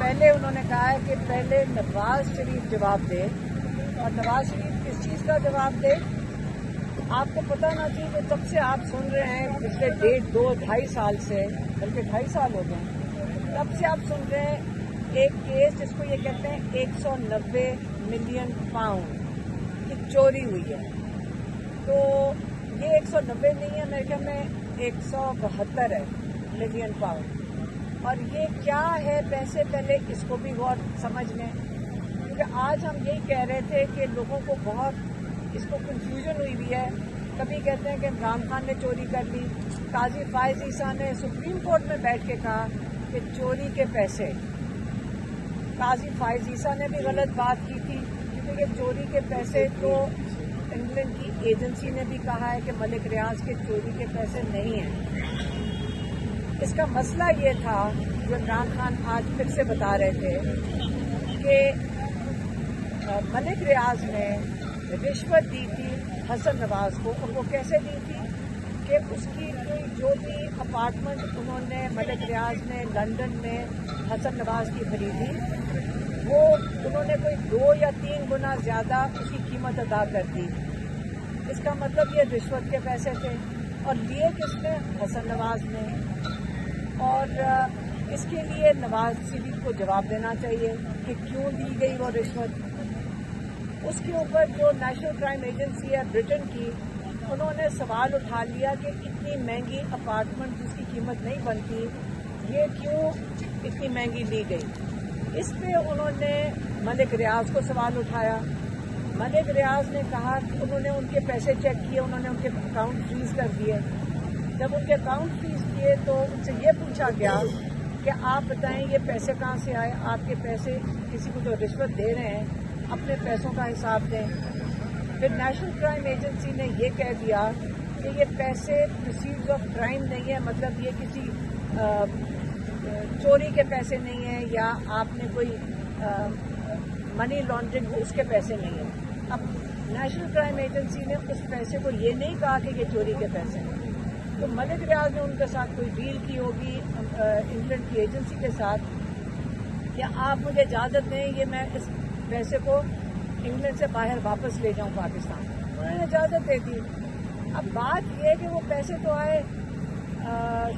पहले उन्होंने कहा है कि पहले नवाज शरीफ जवाब दे, और नवाज शरीफ किस चीज़ का जवाब दे। आपको पता ना चाहिए कि तब से आप सुन रहे हैं पिछले 2-2-2.5 साल से, बल्कि 2.5 साल हो गए, तब से आप सुन रहे हैं एक केस जिसको ये कहते हैं 190 मिलियन पाउंड की चोरी हुई है। तो ये 190 नहीं है, मेरे ख्याल में 172 है मिलियन पाउंड। और ये क्या है पैसे, पहले इसको भी गौर समझ लें, क्योंकि आज हम यही कह रहे थे कि लोगों को बहुत इसको कंफ्यूजन हुई हुई है। कभी कहते हैं कि इमरान खान ने चोरी कर ली, काजी फायज ईसा ने सुप्रीम कोर्ट में बैठ के कहा कि चोरी के पैसे, काजी फायज ईसा ने भी गलत बात की थी, क्योंकि ये चोरी के पैसे तो इंग्लैंड की एजेंसी ने भी कहा है कि मलिक रियाज के चोरी के पैसे नहीं हैं। इसका मसला ये था, जो इमरान खान आज फिर से बता रहे थे, कि मलिक रियाज ने रिश्वत दी थी हसन नवाज को, और वो कैसे दी थी कि उसकी कोई जो भी अपार्टमेंट उन्होंने मलिक रियाज ने लंदन में हसन नवाज की खरीदी, वो उन्होंने कोई 2 या 3 गुना ज़्यादा उसकी कीमत अदा कर दी। इसका मतलब ये रिश्वत के पैसे थे, और लिए किसने? हसन नवाज ने। और इसके लिए नवाज शरीफ को जवाब देना चाहिए कि क्यों दी गई वो रिश्वत। उसके ऊपर जो नेशनल क्राइम एजेंसी है ब्रिटेन की, उन्होंने सवाल उठा लिया कि इतनी महंगी अपार्टमेंट जिसकी कीमत नहीं बनती, ये क्यों इतनी महंगी ली गई। इस पे उन्होंने मलिक रियाज को सवाल उठाया। मलिक रियाज ने कहा कि उन्होंने उनके पैसे चेक किए, उन्होंने उनके अकाउंट फ्रीज कर दिए। जब उनके अकाउंट फ्रीज किए तो उनसे ये पूछा गया कि आप बताएं ये पैसे कहाँ से आए, आपके पैसे किसी को जो रिश्वत दे रहे हैं अपने पैसों का हिसाब दें। फिर नेशनल क्राइम एजेंसी ने ये कह दिया कि ये पैसे प्रोसीड्स ऑफ क्राइम नहीं है, मतलब ये किसी चोरी के पैसे नहीं है, या आपने कोई मनी लॉन्ड्रिंग उसके पैसे नहीं है। अब नेशनल क्राइम एजेंसी ने उस पैसे को ये नहीं कहा कि ये चोरी के पैसे हैं। तो मलिक रियाज ने उनके साथ कोई डील की होगी इंग्लैंड की एजेंसी के साथ, कि आप मुझे इजाज़त दें ये मैं इस पैसे को इंग्लैंड से बाहर वापस ले जाऊं पाकिस्तान। उन्होंने इजाज़त दे दी। अब बात यह है कि वो पैसे तो आए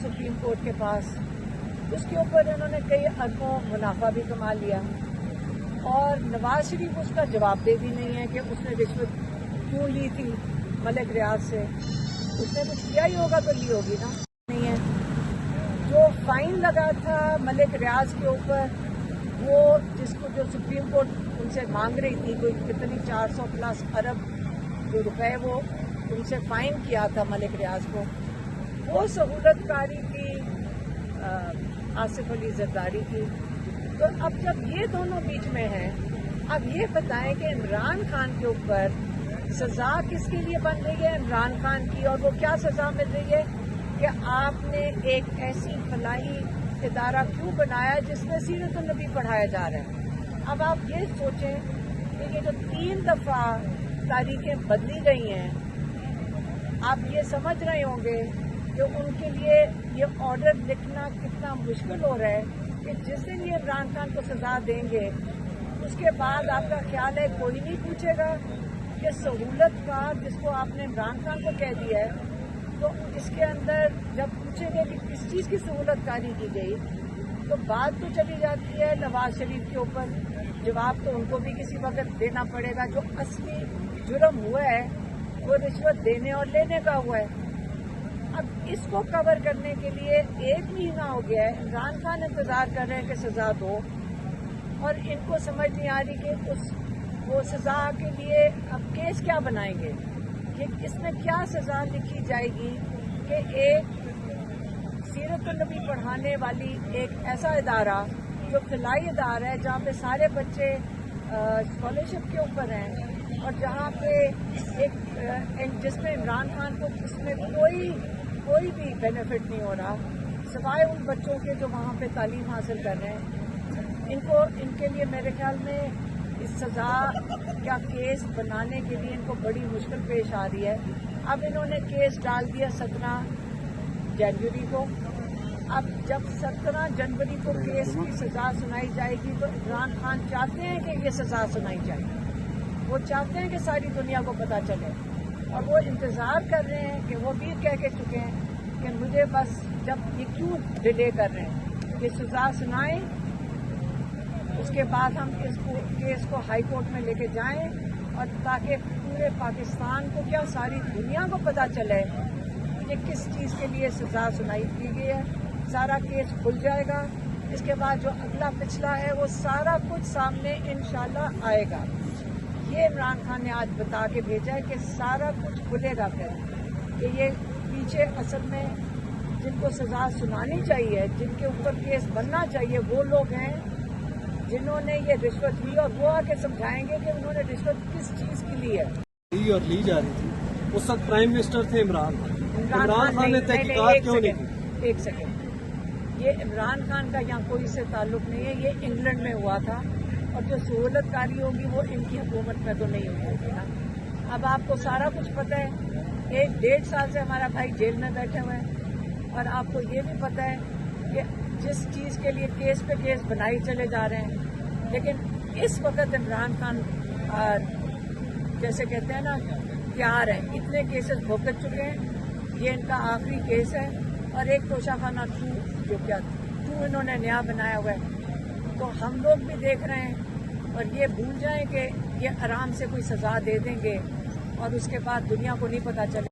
सुप्रीम कोर्ट के पास, उसके ऊपर इन्होंने कई अरबों मुनाफा भी कमा लिया, और नवाज शरीफ उसका जवाब दे भी नहीं है कि उसने रिश्वत क्यों ली थी मलिक रियाज से। उसने कुछ किया ही होगा तो ली होगी ना, नहीं है। जो फाइन लगा था मलिक रियाज के ऊपर, वो जिसको जो सुप्रीम कोर्ट उनसे मांग रही थी, कोई कितनी 400 प्लस अरब जो रुपए वो उनसे फाइन किया था मलिक रियाज को, वो सहूलतकारी थी आसिफ अली जरदारी की। तो अब जब ये दोनों बीच में हैं, अब ये बताएं कि इमरान खान के ऊपर सजा किसके लिए बन रही है? इमरान खान की। और वो क्या सजा मिल रही है कि आपने एक ऐसी फलाही इदारा क्यों बनाया जिसमें सीरत नबी पढ़ाया जा रहा है। अब आप ये सोचें कि ये जो 3 दफा तारीखें बदली गई हैं, आप ये समझ रहे होंगे कि उनके लिए ये ऑर्डर लिखना कितना मुश्किल हो रहा है कि जिस दिन ये इमरान खान को सजा देंगे, उसके बाद आपका ख्याल है कोई नहीं पूछेगा कि सहूलत का जिसको आपने इमरान खान को कह दिया है, तो इसके अंदर जब पूछेंगे कि किस चीज़ की सहूलतकारी की गई, तो बात तो चली जाती है नवाज शरीफ के ऊपर। जवाब तो उनको भी किसी वक्त देना पड़ेगा। जो असली जुर्म हुआ है वो रिश्वत देने और लेने का हुआ है। अब इसको कवर करने के लिए 1 महीना हो गया है, इमरान खान इंतजार कर रहे हैं कि सजा दो, और इनको समझ नहीं आ रही कि वो सजा के लिए अब केस क्या बनाएंगे, कि इसमें क्या सजा लिखी जाएगी कि एक सीरत नबी पढ़ाने वाली एक ऐसा इदारा जो खिलाई इदारा है, जहाँ पे सारे बच्चे स्कॉलरशिप के ऊपर हैं, और जहाँ पे एक जिसमें इमरान खान को इसमें कोई भी बेनिफिट नहीं हो रहा सिवाय उन बच्चों के जो वहाँ पे तालीम हासिल कर रहे हैं। इनके लिए मेरे ख्याल में इस सजा का केस बनाने के लिए इनको बड़ी मुश्किल पेश आ रही है। अब इन्होंने केस डाल दिया 17 जनवरी को, اب جب 17 जनवरी को केस की सजा सुनाई जाएगी तो इमरान खान चाहते हैं कि ये सजा सुनाई जाए, वो चाहते हैं कि सारी दुनिया को पता चले, और वो इंतज़ार कर रहे हैं कि वो भी कह के चुके हैं कि मुझे बस जब ये क्यों डिले कर रहे हैं कि सजा सुनाएं, उसके बाद हम इस केस को हाई कोर्ट में लेके जाएं, और ताकि पूरे पाकिस्तान को क्या सारी दुनिया को पता चले कि किस चीज़ के लिए सजा सुनाई की गई है। सारा केस खुल जाएगा, इसके बाद जो अगला पिछला है वो सारा कुछ सामने इंशाल्लाह आएगा। ये इमरान खान ने आज बता के भेजा है कि सारा कुछ खुलेगा फिर, कि ये पीछे असल में जिनको सजा सुनानी चाहिए, जिनके ऊपर केस बनना चाहिए, वो लोग हैं जिन्होंने ये रिश्वत ली, और वो आके समझाएंगे कि उन्होंने रिश्वत किस चीज़ की ली है। और ली जा रही थी, उस वक्त प्राइम मिनिस्टर थे इमरान खान ने तहकीकात क्यों नहीं की? एक सेकेंड, ये इमरान खान का यहाँ कोई से ताल्लुक नहीं है, ये इंग्लैंड में हुआ था, और जो सहूलतकारी होगी वो इनकी हुकूमत में तो नहीं होगी ना। अब आपको सारा कुछ पता है, 1-1.5 साल से हमारा भाई जेल में बैठे हुए हैं, और आपको ये भी पता है कि जिस चीज़ के लिए केस पे केस बनाई चले जा रहे हैं, लेकिन इस वक्त इमरान खान जैसे कहते हैं ना प्यार है, इतने केसेस भुगत चुके हैं, ये इनका आखिरी केस है, और एक तोशाखाना 2 जो क्या 2 इन्होंने नया बनाया हुआ है, तो हम लोग भी देख रहे हैं, और ये भूल जाएं कि ये आराम से कोई सज़ा दे देंगे और उसके बाद दुनिया को नहीं पता चले।